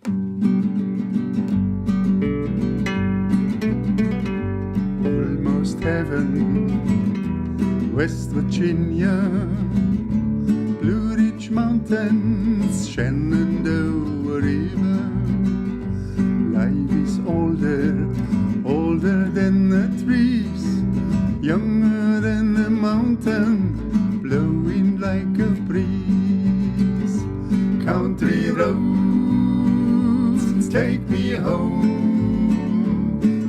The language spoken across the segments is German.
Almost heaven, West Virginia, Blue Ridge Mountains, Shenandoah River. Life is older, older than the trees, younger than the mountain, blowing like a breeze. Country roads take me home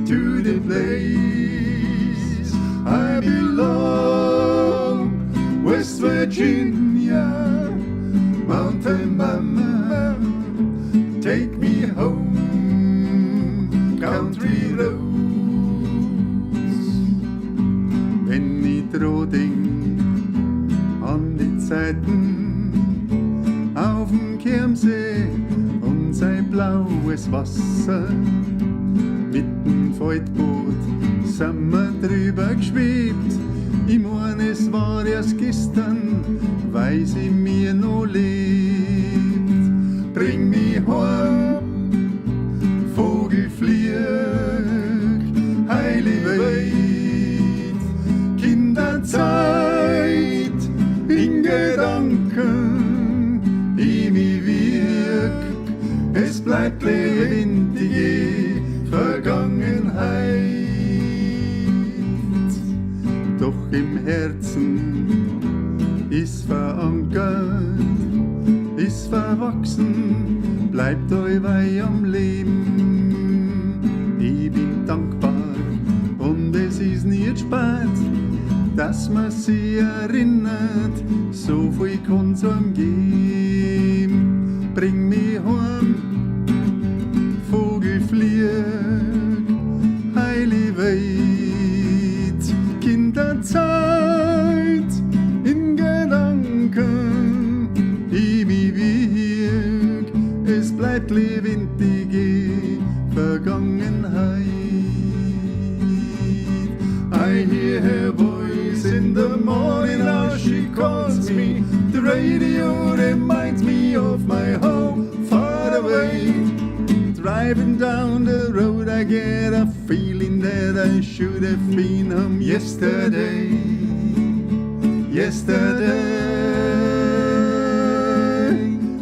to the place I belong. West Virginia, Mountain Mama, take me home. Country roads. Wenn ich dran denk an die Zeiten auf'm Chiemsee und sein blaues Wasser, mit'm Faltboot sind wir drüber geschwebt. Ich mein, es war erst gestern, weil sie mir noch lebt. Bring mich heim, Vogel flieg, heile Welt, Kinderzeit in Gedanken, die mich wirk, es bleibt lebendige Vergangenheit. Doch im Herzen ist verankert, ist verwachsen, bleibt euch am Leben. Ich bin dankbar und es ist nicht spät, dass man sich erinnert, so viel kann's einem geben. Bring mich heim, Vogel flieg, heile Welt, Kinderzeit in Gedanken, die mich wirk, es bleibt lebendige Vergangenheit. I hear her voice in the morning as she calls me. The radio reminds me of my home far away. Driving down the road I get a feeling that I should have been home yesterday. Yesterday.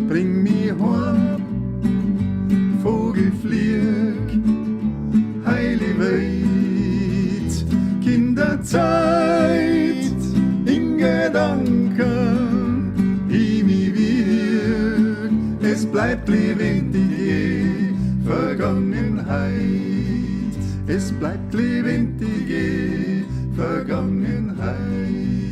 Bring me heim, Vogel flieg, heile Welt, Kinderzeit in Gedanken, die mich wirk, es bleibt lebendige Vergangenheit, es bleibt lebendige Vergangenheit.